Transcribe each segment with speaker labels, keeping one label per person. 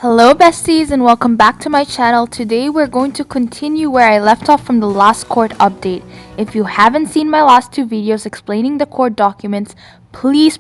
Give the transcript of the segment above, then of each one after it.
Speaker 1: Hello besties and welcome back to my channel. Today we're going to continue where I left off from the last court update. If you haven't seen my last two videos explaining the court documents, please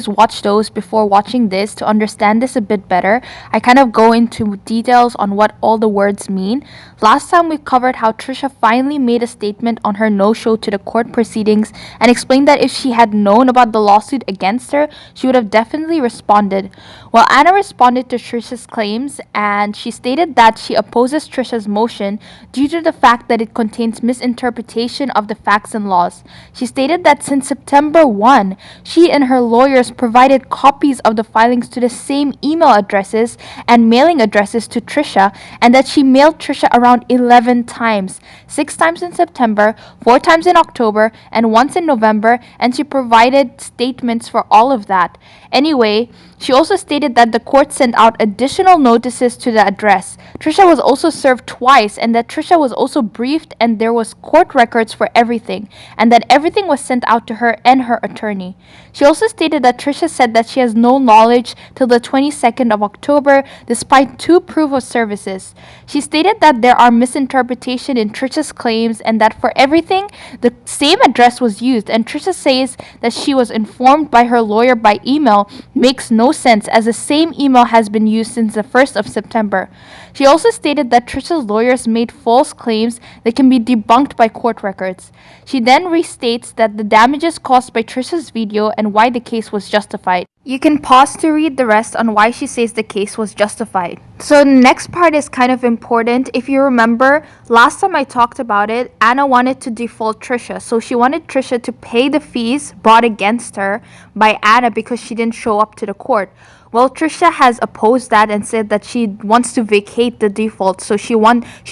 Speaker 1: watch those before watching this to understand this a bit better. I kind of go into details on what all the words mean. Last time we covered how Trisha finally made a statement on her no-show to the court proceedings and explained that if she had known about the lawsuit against her, she would have definitely responded. Well, Anna responded to Trisha's claims and she stated that she opposes Trisha's motion due to the fact that it contains misinterpretation of the facts and laws. She stated that since September 1, she and her lawyers provided copies of the filings to the same email addresses and mailing addresses to Trisha, and that she mailed Trisha around 11 times, 6 times in September, 4 times in October, and once in November, and she provided statements for all of that. Anyway, she also stated that the court sent out additional notices to the address. Trisha was also served twice, and that Trisha was also briefed and there was court records for everything, and that everything was sent out to her and her attorney. She also stated that Trisha said that she has no knowledge till the 22nd of October despite 2 proof of services. She stated that there are misinterpretation in Trisha's claims and that for everything the same address was used, and Trisha says that she was informed by her lawyer by email makes no sense as the same email has been used since the 1st of September. She also stated that Trisha's lawyers made false claims that can be debunked by court records. She then restates that the damages caused by Trisha's video and why the case was justified. You can pause to read the rest on why she says the case was justified. So the next part is kind of important. If you remember, last time I talked about it, Anna wanted to default Trisha. So she wanted Trisha to pay the fees brought against her by Anna because she didn't show up to the court. Well, Trisha has opposed that and said that she wants to vacate the default. So she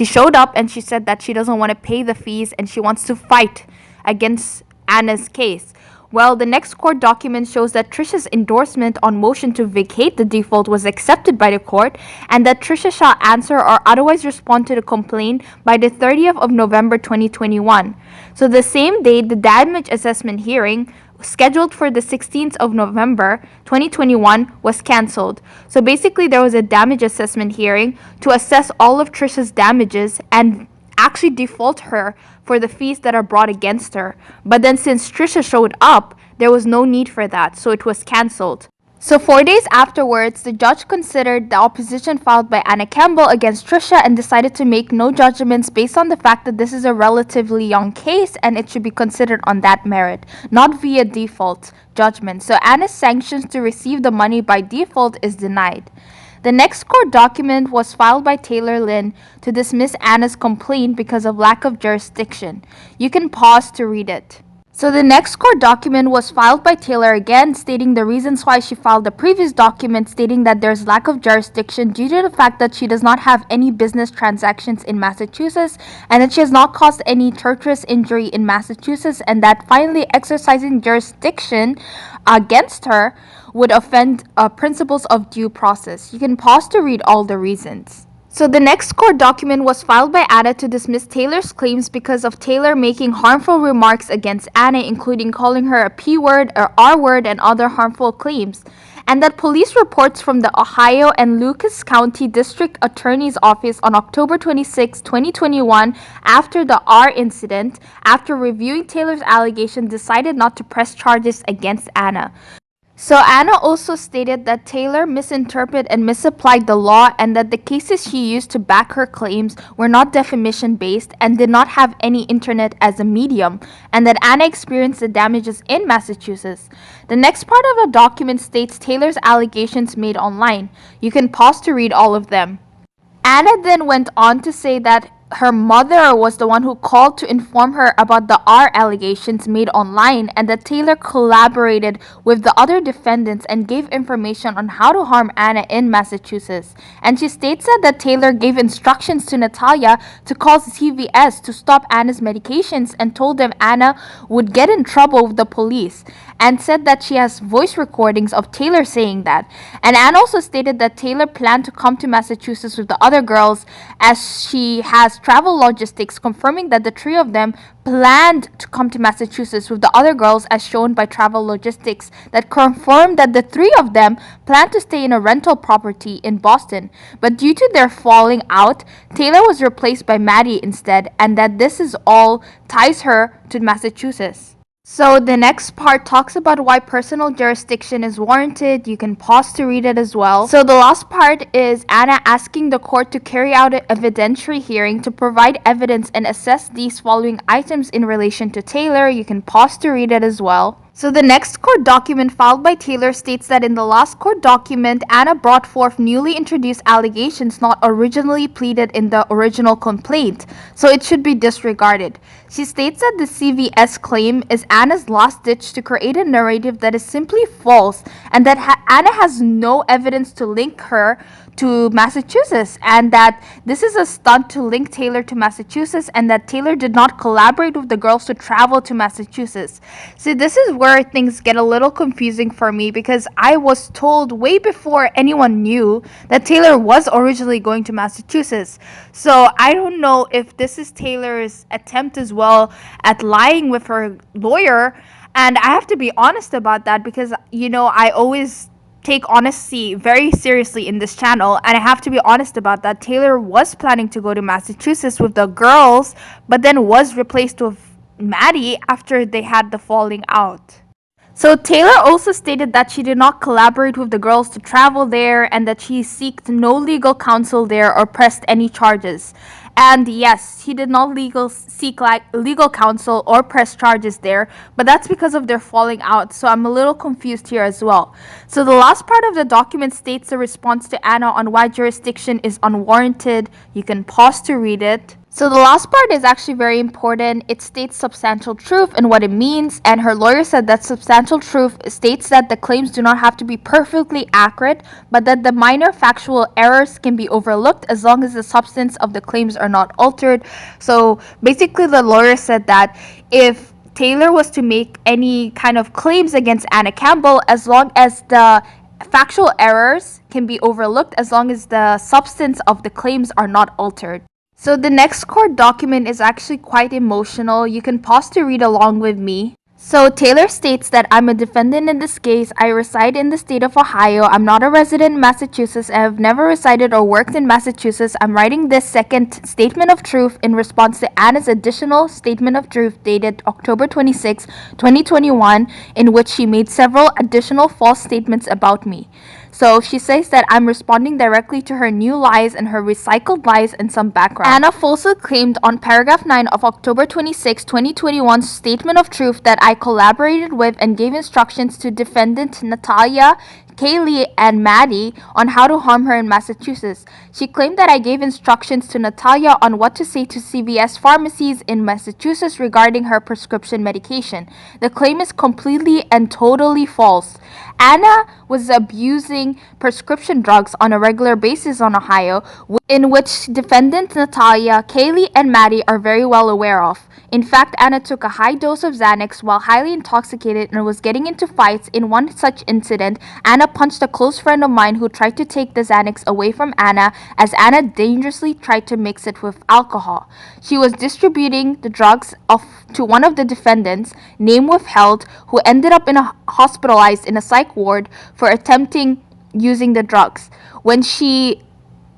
Speaker 1: showed up and she said that she doesn't want to pay the fees and she wants to fight against Anna's case. Well, the next court document shows that Trisha's endorsement on motion to vacate the default was accepted by the court, and that Trisha shall answer or otherwise respond to the complaint by the 30th of November 2021. So the same day, the damage assessment hearing scheduled for the 16th of November 2021 was cancelled. So basically there was a damage assessment hearing to assess all of Trisha's damages and actually default her for the fees that are brought against her. But then since Trisha showed up, there was no need for that, so it was cancelled. So 4 days afterwards, the judge considered the opposition filed by Anna Campbell against Trisha and decided to make no judgments based on the fact that this is a relatively young case and it should be considered on that merit, not via default judgment. So Anna's sanctions to receive the money by default is denied. The next court document was filed by Taylor Lynn to dismiss Anna's complaint because of lack of jurisdiction. You can pause to read it. So the next court document was filed by Taylor again, stating the reasons why she filed the previous document, stating that there's lack of jurisdiction due to the fact that she does not have any business transactions in Massachusetts and that she has not caused any torturous injury in Massachusetts, and that finally exercising jurisdiction against her would offend principles of due process. You can pause to read all the reasons. So the next court document was filed by Anna to dismiss Taylor's claims because of Taylor making harmful remarks against Anna, including calling her a P word or R word and other harmful claims, and that police reports from the Ohio and Lucas County District Attorney's Office on October 26, 2021, after the R incident, after reviewing Taylor's allegation, decided not to press charges against Anna. So Anna also stated that Taylor misinterpreted and misapplied the law, and that the cases she used to back her claims were not defamation based and did not have any internet as a medium, and that Anna experienced the damages in Massachusetts. The next part of the document states Taylor's allegations made online. You can pause to read all of them. Anna then went on to say that her mother was the one who called to inform her about the R allegations made online, and that Taylor collaborated with the other defendants and gave information on how to harm Anna in Massachusetts. And she states that Taylor gave instructions to Natalia to call CVS to stop Anna's medications and told them Anna would get in trouble with the police, and said that she has voice recordings of Taylor saying that. And Anne also stated that Taylor planned to come to Massachusetts with the other girls as she has travel logistics, confirming that the three of them planned to come to Massachusetts with the other girls as shown by travel logistics that confirmed that the three of them planned to stay in a rental property in Boston. But due to their falling out, Taylor was replaced by Maddie instead, and that this is all ties her to Massachusetts. So the next part talks about why personal jurisdiction is warranted. You can pause to read it as well. So the last part is Anna asking the court to carry out an evidentiary hearing to provide evidence and assess these following items in relation to Taylor. You can pause to read it as well. So the next court document filed by Taylor states that in the last court document, Anna brought forth newly introduced allegations not originally pleaded in the original complaint, so it should be disregarded. She states that the CVS claim is Anna's last ditch to create a narrative that is simply false and that Anna has no evidence to link her to Massachusetts, and that this is a stunt to link Taylor to Massachusetts, and that Taylor did not collaborate with the girls to travel to Massachusetts. See, this is where things get a little confusing for me, because I was told way before anyone knew that Taylor was originally going to Massachusetts. So I don't know if this is Taylor's attempt as well at lying with her lawyer, and I have to be honest about that because, I always take honesty very seriously in this channel, and I have to be honest about that. Taylor was planning to go to Massachusetts with the girls, but then was replaced with Maddie after they had the falling out. So Taylor also stated that she did not collaborate with the girls to travel there, and that she sought no legal counsel there or pressed any charges. And yes, he did not seek legal counsel or press charges there, but that's because of their falling out. So I'm a little confused here as well. So the last part of the document states a response to Anna on why jurisdiction is unwarranted. You can pause to read it. So the last part is actually very important. It states substantial truth and what it means, and her lawyer said that substantial truth states that the claims do not have to be perfectly accurate, but that the minor factual errors can be overlooked as long as the substance of the claims are not altered. So basically the lawyer said that if Taylor was to make any kind of claims against Anna Campbell, as long as the factual errors can be overlooked, as long as the substance of the claims are not altered. So the next court document is actually quite emotional. You can pause to read along with me. So Taylor states that I'm a defendant in this case. I reside in the state of Ohio. I'm not a resident in Massachusetts. I have never resided or worked in Massachusetts. I'm writing this second statement of truth in response to Anna's additional statement of truth dated October 26, 2021, in which she made several additional false statements about me. So she says that I'm responding directly to her new lies and her recycled lies and some background. Anna falsely claimed on paragraph 9 of October 26, 2021's statement of truth that I collaborated with and gave instructions to defendant Natalia, Kaylee, and Maddie on how to harm her in Massachusetts. She claimed that I gave instructions to Natalia on what to say to CVS pharmacies in Massachusetts regarding her prescription medication. The claim is completely and totally false. Anna was abusing prescription drugs on a regular basis in Ohio, in which defendants Natalia, Kaylee, and Maddie are very well aware of. In fact, Anna took a high dose of Xanax while highly intoxicated and was getting into fights. In one such incident, Anna punched a close friend of mine who tried to take the Xanax away from Anna, as Anna dangerously tried to mix it with alcohol. She was distributing the drugs to one of the defendants, name withheld, who ended up hospitalized in a psych ward for attempting using the drugs. When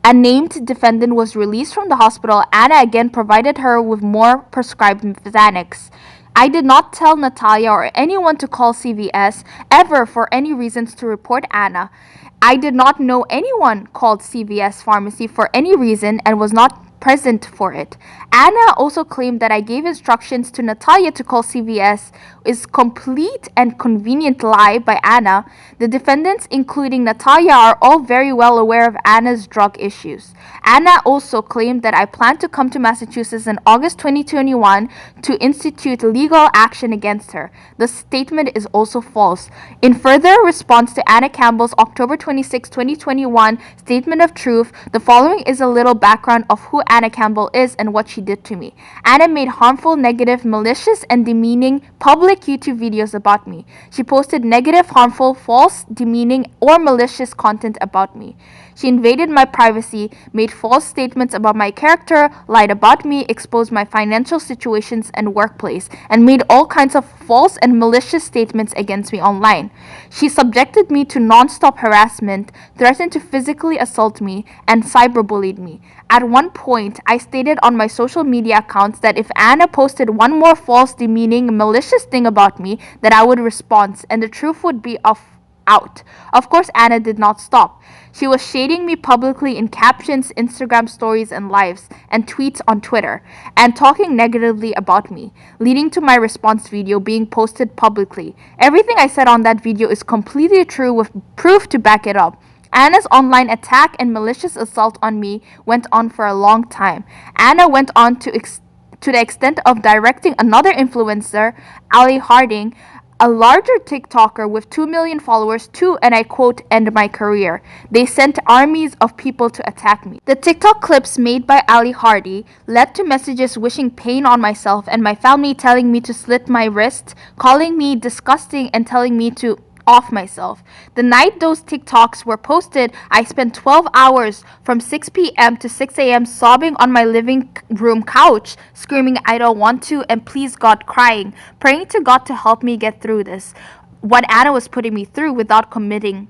Speaker 1: a named defendant was released from the hospital, Anna again provided her with more prescribed Xanax. I did not tell Natalia or anyone to call CVS ever for any reasons to report Anna. I did not know anyone called CVS pharmacy for any reason and was not present for it. Anna also claimed that I gave instructions to Natalia to call CVS is complete and convenient lie by Anna. The defendants, including Natalia, are all very well aware of Anna's drug issues. Anna also claimed that I planned to come to Massachusetts in August 2021 to institute legal action against her. The statement is also false. In further response to Anna Campbell's October 26, 2021 statement of truth, the following is a little background of who Anna Campbell is and what she did to me. Anna made harmful, negative, malicious, and demeaning public YouTube videos about me. She posted negative, harmful, false, demeaning, or malicious content about me. She invaded my privacy, made false statements about my character, lied about me, exposed my financial situations and workplace, and made all kinds of false and malicious statements against me online. She subjected me to non-stop harassment, threatened to physically assault me, and cyberbullied me. At one point, I stated on my social media accounts that if Anna posted one more false, demeaning, malicious thing about me, that I would respond, and the truth would be out. Of course, Anna did not stop. She was shading me publicly in captions, Instagram stories and lives, and tweets on Twitter, and talking negatively about me, leading to my response video being posted publicly. Everything I said on that video is completely true with proof to back it up. Anna's online attack and malicious assault on me went on for a long time. Anna went on to the extent of directing another influencer, Ali Harding, a larger TikToker with 2 million followers, to, and I quote, end my career. They sent armies of people to attack me. The TikTok clips made by Ali Hardy led to messages wishing pain on myself and my family, telling me to slit my wrist, calling me disgusting, and telling me to off myself. The night those TikToks were posted, I spent 12 hours from 6 p.m. to 6 a.m. sobbing on my living room couch, screaming I don't want to and please God, crying, praying to God to help me get through this, what Anna was putting me through without committing.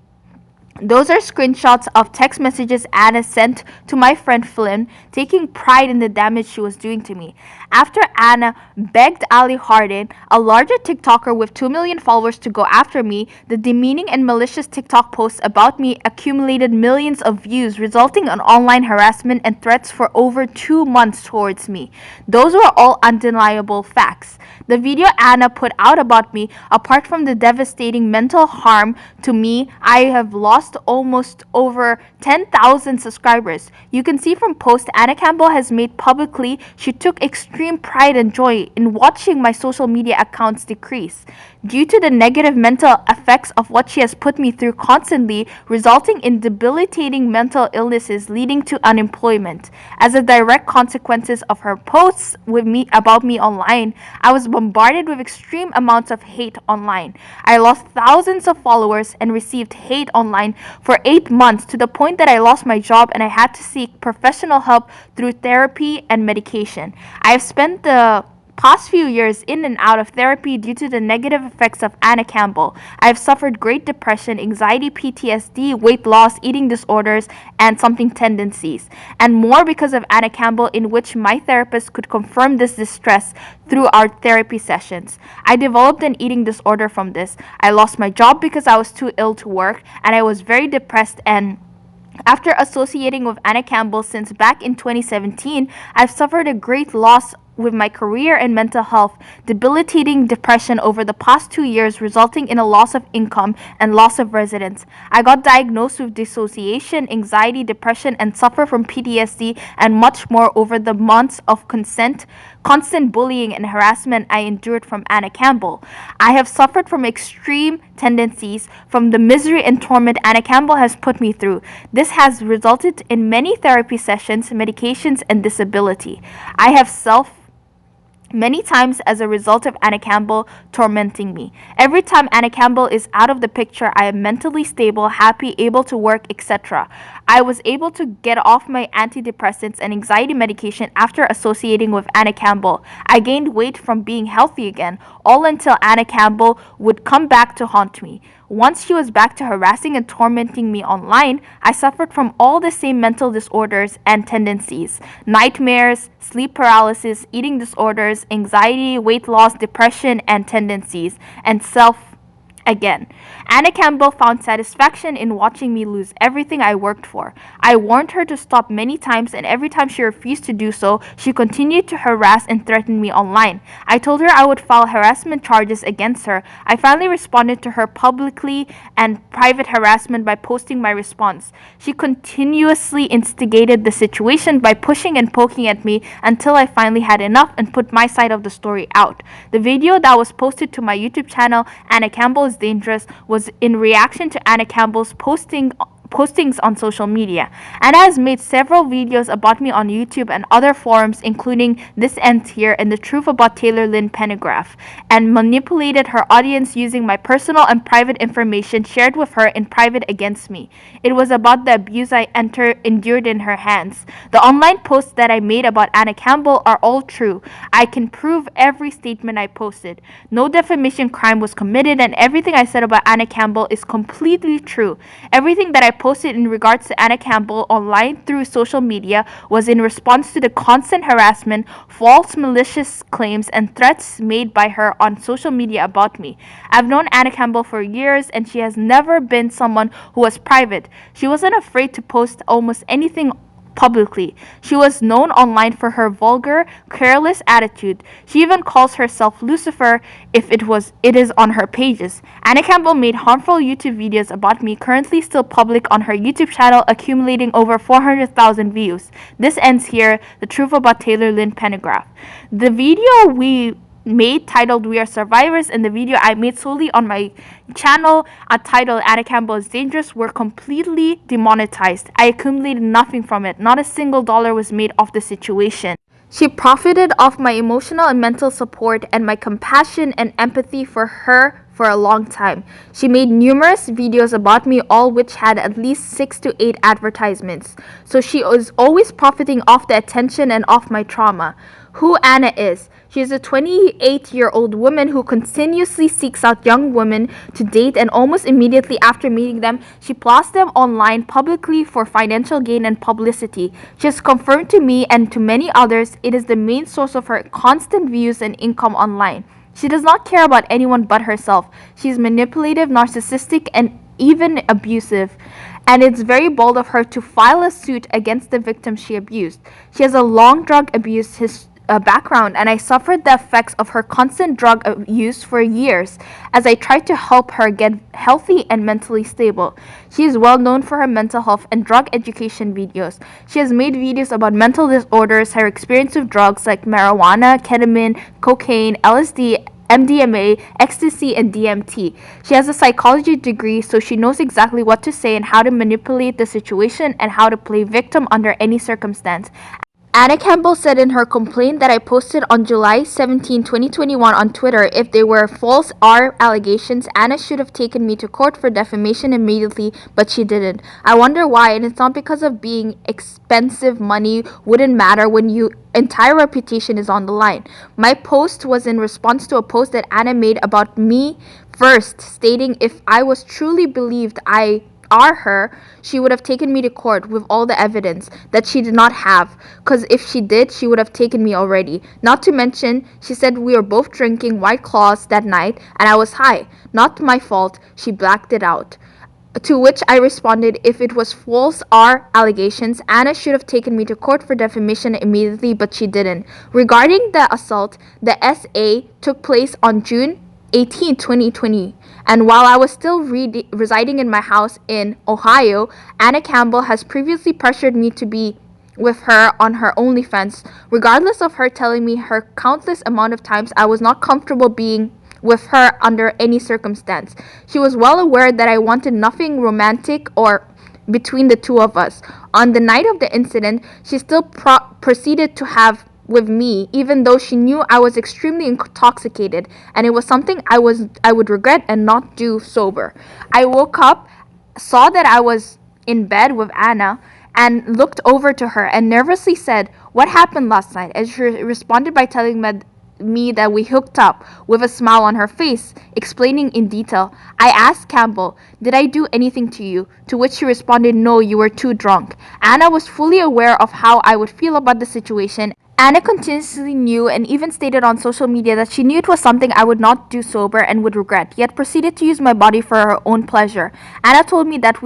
Speaker 1: Those are screenshots of text messages Anna sent to my friend Flynn, taking pride in the damage she was doing to me. After Anna begged Ali Hardin, a larger TikToker with 2 million followers, to go after me, the demeaning and malicious TikTok posts about me accumulated millions of views, resulting in online harassment and threats for over 2 months towards me. Those were all undeniable facts. The video Anna put out about me, apart from the devastating mental harm to me, I have lost almost over 10,000 subscribers. You can see from posts Anna Campbell has made publicly, she took extreme pride and joy in watching my social media accounts decrease. Due to the negative mental effects of what she has put me through constantly, resulting in debilitating mental illnesses leading to unemployment. As a direct consequences of her posts with me about me online, I was bombarded with extreme amounts of hate online. I lost thousands of followers and received hate online for 8 months, to the point that I lost my job and I had to seek professional help through therapy and medication. I have spent the past few years in and out of therapy due to the negative effects of Anna Campbell. I have suffered great depression, anxiety, PTSD, weight loss, eating disorders, and something tendencies, and more because of Anna Campbell, in which my therapist could confirm this distress through our therapy sessions. I developed an eating disorder from this. I lost my job because I was too ill to work, and I was very depressed, and after associating with Anna Campbell since back in 2017, I've suffered a great loss with my career and mental health, debilitating depression over the past 2 years, resulting in a loss of income and loss of residence. I got diagnosed with dissociation, anxiety, depression, and suffer from PTSD and much more over the months of constant bullying and harassment I endured from Anna Campbell. I have suffered from extreme tendencies from the misery and torment Anna Campbell has put me through. This has resulted in many therapy sessions, medications, and disability. I have many times as a result of Anna Campbell tormenting me. Every time Anna Campbell is out of the picture, I am mentally stable, happy, able to work, etc. I was able to get off my antidepressants and anxiety medication after associating with Anna Campbell. I gained weight from being healthy again, all until Anna Campbell would come back to haunt me. Once she was back to harassing and tormenting me online, I suffered from all the same mental disorders and tendencies: nightmares, sleep paralysis, eating disorders, anxiety, weight loss, depression, and tendencies, and again. Anna Campbell found satisfaction in watching me lose everything I worked for. I warned her to stop many times, and every time she refused to do so, she continued to harass and threaten me online. I told her I would file harassment charges against her. I finally responded to her publicly and private harassment by posting my response. She continuously instigated the situation by pushing and poking at me until I finally had enough and put my side of the story out. The video that was posted to my YouTube channel, Anna Campbell is Dangerous, was in reaction to Anna Campbell's posting postings on social media. Anna has made several videos about me on YouTube and other forums, including This Ends Here and The Truth About Taylor Lynn Pennegraph, and manipulated her audience using my personal and private information shared with her in private against me. It was about the abuse I endured in her hands. The online posts that I made about Anna Campbell are all true. I can prove every statement I posted. No defamation crime was committed, and everything I said about Anna Campbell is completely true. Everything that I posted in regards to Anna Campbell online through social media was in response to the constant harassment, false malicious claims, and threats made by her on social media about me. I've known Anna Campbell for years, and she has never been someone who was private. She wasn't afraid to post almost anything publicly. She was known online for her vulgar, careless attitude. She even calls herself Lucifer if it is on her pages. Anna Campbell made harmful YouTube videos about me, currently still public on her YouTube channel, accumulating over 400,000 views. This ends here. The truth about Taylor Lynn Pennegraph. The video we made titled We Are Survivors and the video I made solely on my channel titled Anna Campbell is Dangerous were completely demonetized. I accumulated nothing from it. Not a single dollar was made off the situation. She profited off my emotional and mental support and my compassion and empathy for her for a long time. She made numerous videos about me, all which had at least 6 to 8 advertisements. So she was always profiting off the attention and off my trauma. Who Anna is. She is a 28-year-old woman who continuously seeks out young women to date, and almost immediately after meeting them, she plots them online publicly for financial gain and publicity. She has confirmed to me and to many others it is the main source of her constant views and income online. She does not care about anyone but herself. She is manipulative, narcissistic, and even abusive. And it's very bold of her to file a suit against the victim she abused. She has a long drug abuse background, and I suffered the effects of her constant drug use for years as I tried to help her get healthy and mentally stable. She is well known for her mental health and drug education videos. She has made videos about mental disorders, her experience with drugs like marijuana, ketamine, cocaine, LSD, MDMA, ecstasy, and DMT. She has a psychology degree, so she knows exactly what to say and how to manipulate the situation and how to play victim under any circumstance. Anna Campbell said in her complaint that I posted on July 17, 2021 on Twitter, if they were false allegations, Anna should have taken me to court for defamation immediately, but she didn't. I wonder why, and it's not because of being expensive. Money wouldn't matter when your entire reputation is on the line. My post was in response to a post that Anna made about me first, stating if I was truly believed I are her, she would have taken me to court with all the evidence that she did not have, because if she did, she would have taken me already. Not to mention, she said we were both drinking White Claws that night and I was high. Not my fault, she blacked it out. To which I responded, if it was false allegations, Anna should have taken me to court for defamation immediately, but she didn't. Regarding the assault, the SA took place on June 18, 2020. And while I was still residing in my house in Ohio, Anna Campbell has previously pressured me to be with her on her OnlyFans, regardless of her telling me her countless amount of times I was not comfortable being with her under any circumstance. She was well aware that I wanted nothing romantic or between the two of us. On the night of the incident, she still proceeded to have with me, even though she knew I was extremely intoxicated, and it was something I would regret and not do sober. I woke up, saw that I was in bed with Anna, and looked over to her and nervously said, "What happened last night?" And she responded by telling me that we hooked up, with a smile on her face, explaining in detail. I asked Campbell, "Did I do anything to you?" To which she responded, "No, you were too drunk." Anna was fully aware of how I would feel about the situation. Anna continuously knew and even stated on social media that she knew it was something I would not do sober and would regret, yet proceeded to use my body for her own pleasure. Anna told me that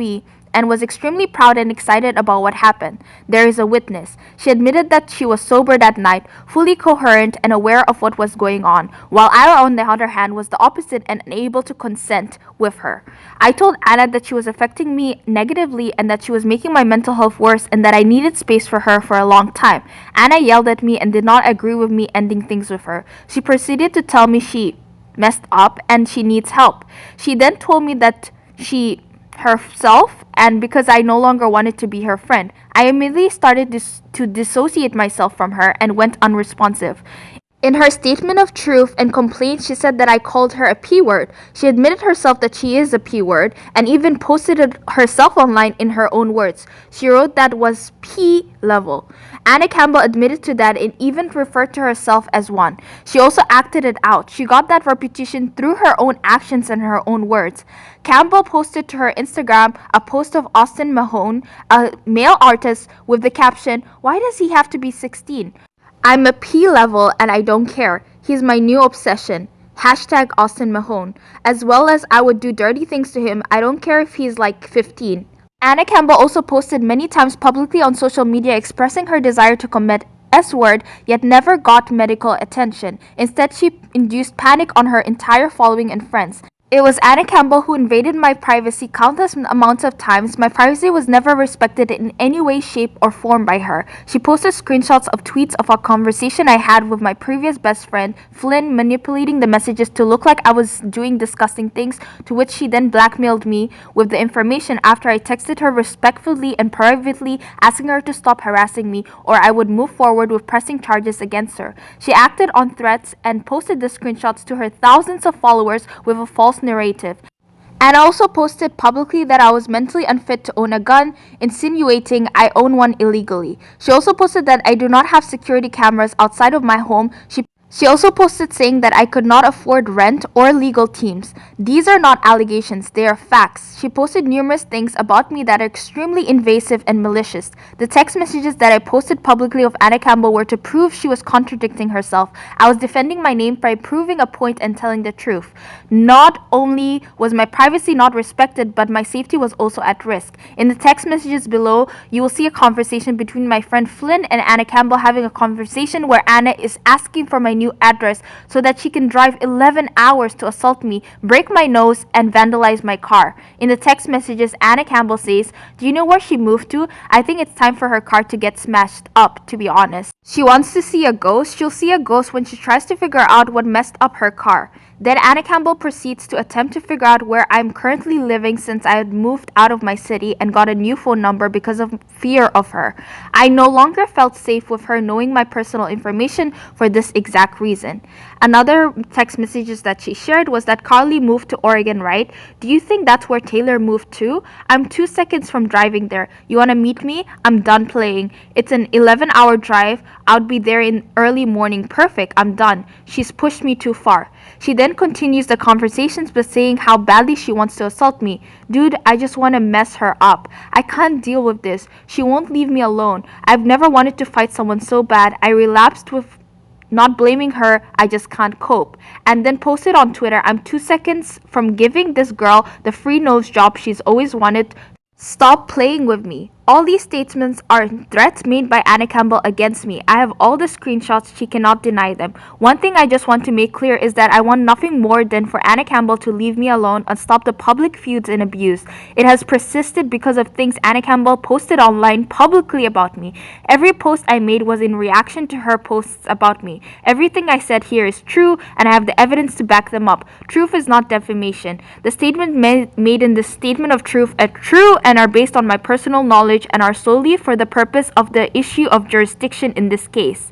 Speaker 1: and was extremely proud and excited about what happened. There is a witness. She admitted that she was sober that night, fully coherent and aware of what was going on, while I, on the other hand, was the opposite and unable to consent with her. I told Anna that she was affecting me negatively and that she was making my mental health worse and that I needed space for her for a long time. Anna yelled at me and did not agree with me ending things with her. She proceeded to tell me she messed up and she needs help. She then told me that herself, and because I no longer wanted to be her friend. I immediately started to dissociate myself from her and went unresponsive. In her statement of truth and complaint, she said that I called her a P word. She admitted herself that she is a P word and even posted it herself online in her own words. She wrote that was P level. Anna Campbell admitted to that and even referred to herself as one. She also acted it out. She got that reputation through her own actions and her own words. Campbell posted to her Instagram a post of Austin Mahone, a male artist, with the caption, "Why does he have to be 16? I'm a P level and I don't care. He's my new obsession. Hashtag Austin Mahone. As well as I would do dirty things to him. I don't care if he's like 15. Anna Campbell also posted many times publicly on social media expressing her desire to commit S-word, yet never got medical attention. Instead, she induced panic on her entire following and friends. It was Anna Campbell who invaded my privacy countless amounts of times. My privacy was never respected in any way, shape, or form by her. She posted screenshots of tweets of a conversation I had with my previous best friend, Flynn, manipulating the messages to look like I was doing disgusting things, to which she then blackmailed me with the information after I texted her respectfully and privately asking her to stop harassing me or I would move forward with pressing charges against her. She acted on threats and posted the screenshots to her thousands of followers with a false narrative. And I also posted publicly that I was mentally unfit to own a gun, insinuating I own one illegally. She also posted that I do not have security cameras outside of my home. She also posted saying that I could not afford rent or legal teams. These are not allegations, they are facts. She posted numerous things about me that are extremely invasive and malicious. The text messages that I posted publicly of Anna Campbell were to prove she was contradicting herself. I was defending my name by proving a point and telling the truth. Not only was my privacy not respected, but my safety was also at risk. In the text messages below, you will see a conversation between my friend Flynn and Anna Campbell having a conversation where Anna is asking for my new address so that she can drive 11 hours to assault me, break my nose, and vandalize my car. In the text messages, Anna Campbell says, "Do you know where she moved to? I think it's time for her car to get smashed up, to be honest. She wants to see a ghost. She'll see a ghost when she tries to figure out what messed up her car." Then Anna Campbell proceeds to attempt to figure out where I'm currently living since I had moved out of my city and got a new phone number because of fear of her. I no longer felt safe with her knowing my personal information for this exact reason. Another text messages that she shared was that Carly moved to Oregon, right? Do you think that's where Taylor moved to? I'm 2 seconds from driving there. You wanna meet me? I'm done playing. It's an 11-hour drive. I'd be there in early morning. Perfect. I'm done. She's pushed me too far. She then continues the conversations by saying how badly she wants to assault me. Dude, I just want to mess her up. I can't deal with this. She won't leave me alone. I've never wanted to fight someone so bad. I relapsed with not blaming her, I just can't cope. And then posted on Twitter, I'm 2 seconds from giving this girl the free nose job she's always wanted. Stop playing with me. All these statements are threats made by Anna Campbell against me. I have all the screenshots. She cannot deny them. One thing I just want to make clear is that I want nothing more than for Anna Campbell to leave me alone and stop the public feuds and abuse. It has persisted because of things Anna Campbell posted online publicly about me. Every post I made was in reaction to her posts about me. Everything I said here is true and I have the evidence to back them up. Truth is not defamation. The statement made in this statement of truth are true and are based on my personal knowledge and are solely for the purpose of the issue of jurisdiction in this case.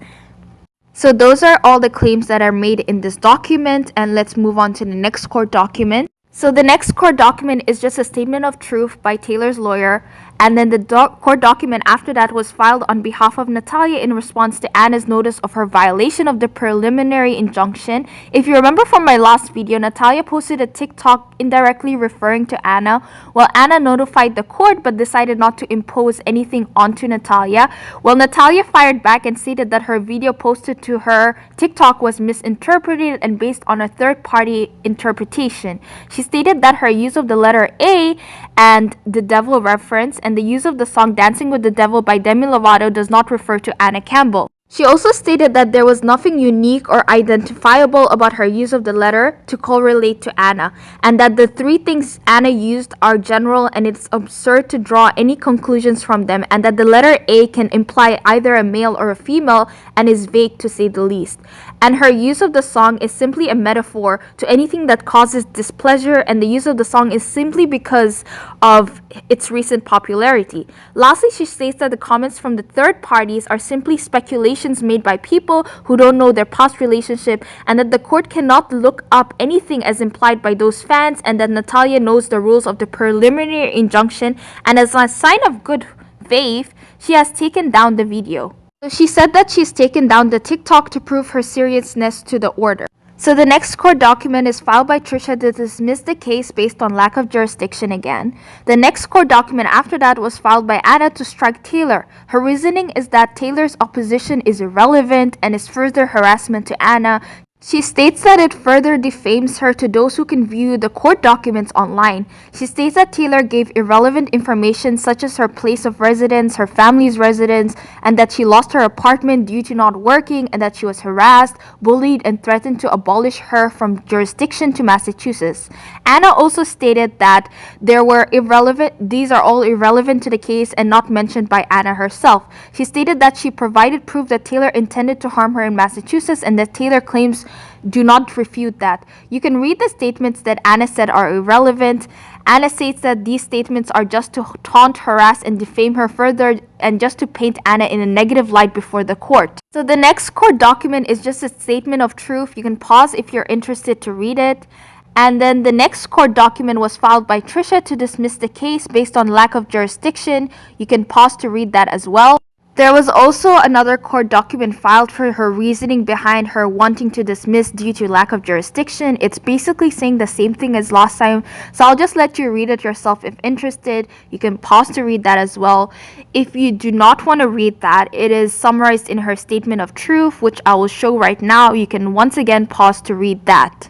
Speaker 1: So those are all the claims that are made in this document, and let's move on to the next court document. So the next court document is just a statement of truth by Taylor's lawyer, and then the court document after that was filed on behalf of Natalia in response to Anna's notice of her violation of the preliminary injunction. If you remember from my last video, Natalia posted a TikTok indirectly referring to Anna. Well, Anna notified the court but decided not to impose anything onto Natalia. Well, Natalia fired back and stated that her video posted to her TikTok was misinterpreted and based on a third-party interpretation. She stated that her use of the letter A and the devil reference and the use of the song Dancing with the Devil by Demi Lovato does not refer to Anna Campbell. She also stated that there was nothing unique or identifiable about her use of the letter to correlate to Anna, and that the three things Anna used are general and it's absurd to draw any conclusions from them, and that the letter A can imply either a male or a female and is vague to say the least. and her use of the song is simply a metaphor to anything that causes displeasure, and the use of the song is simply because of its recent popularity. Lastly, she states that the comments from the third parties are simply speculations made by people who don't know their past relationship, and that the court cannot look up anything as implied by those fans, and that Natalia knows the rules of the preliminary injunction, and as a sign of good faith, she has taken down the video. So she said that she's taken down the TikTok to prove her seriousness to the order. So the next court document is filed by Trisha to dismiss the case based on lack of jurisdiction again. The next court document after that was filed by Anna to strike Taylor. Her reasoning is that Taylor's opposition is irrelevant and is further harassment to Anna. She states that it further defames her to those who can view the court documents online. She states that Taylor gave irrelevant information such as her place of residence, her family's residence, and that she lost her apartment due to not working, and that she was harassed, bullied, and threatened to abolish her from jurisdiction to Massachusetts. Anna also stated that these are all irrelevant to the case and not mentioned by Anna herself. She stated that she provided proof that Taylor intended to harm her in Massachusetts, and that Taylor claims do not refute that. You can read the statements that Anna said are irrelevant. Anna states that these statements are just to taunt, harass, and defame her further, and just to paint Anna in a negative light before the court. So the next court document is just a statement of truth. You can pause if you're interested to read it. And then the next court document was filed by Trisha to dismiss the case based on lack of jurisdiction. You can pause to read that as well. There was also another court document filed for her reasoning behind her wanting to dismiss due to lack of jurisdiction. It's basically saying the same thing as last time, so I'll just let you read it yourself if interested. You can pause to read that as well. If you do not want to read that, it is summarized in her statement of truth, which I will show right now. You can once again pause to read that.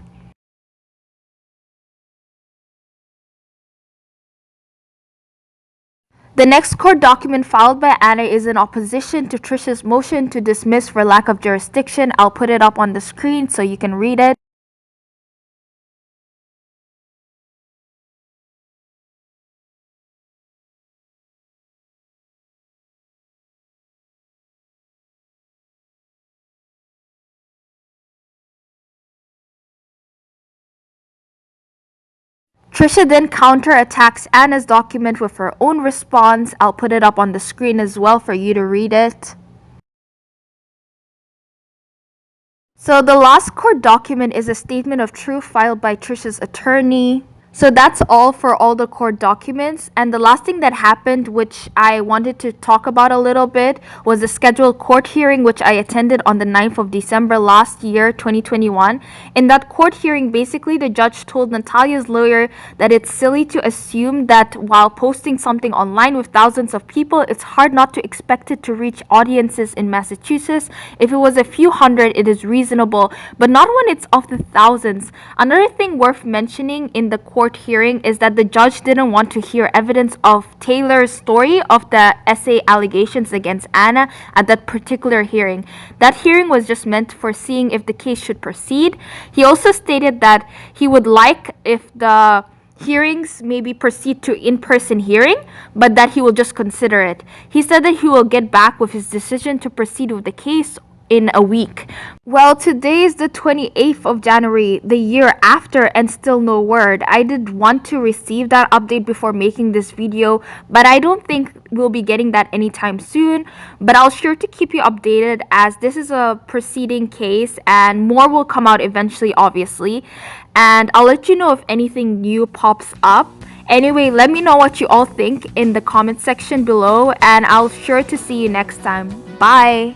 Speaker 1: The next court document filed by Anna is in opposition to Trisha's motion to dismiss for lack of jurisdiction. I'll put it up on the screen so you can read it. Trisha then counterattacks Anna's document with her own response. I'll put it up on the screen as well for you to read it. So the last court document is a statement of truth filed by Trisha's attorney. So that's all for all the court documents. And the last thing that happened, which I wanted to talk about a little bit, was the scheduled court hearing which I attended on the 9th of December last year, 2021. In that court hearing, basically the judge told Natalia's lawyer that it's silly to assume that while posting something online with thousands of people, it's hard not to expect it to reach audiences in Massachusetts. If it was a few hundred, it is reasonable, but not when it's of the thousands. Another thing worth mentioning in the court hearing is that the judge didn't want to hear evidence of Taylor's story of the essay allegations against Anna at that particular hearing. That hearing was just meant for seeing if the case should proceed. He also stated that he would like if the hearings maybe proceed to in-person hearing, but that he will just consider it. He said that he will get back with his decision to proceed with the case in a week. Well, today is the 28th of January, the year after, and still no word. I did want to receive that update before making this video, but I don't think we'll be getting that anytime soon. But I'll sure to keep you updated, as this is a proceeding case and more will come out eventually, obviously. And I'll let you know if anything new pops up. Anyway, let me know what you all think in the comment section below, and I'll sure to see you next time. Bye!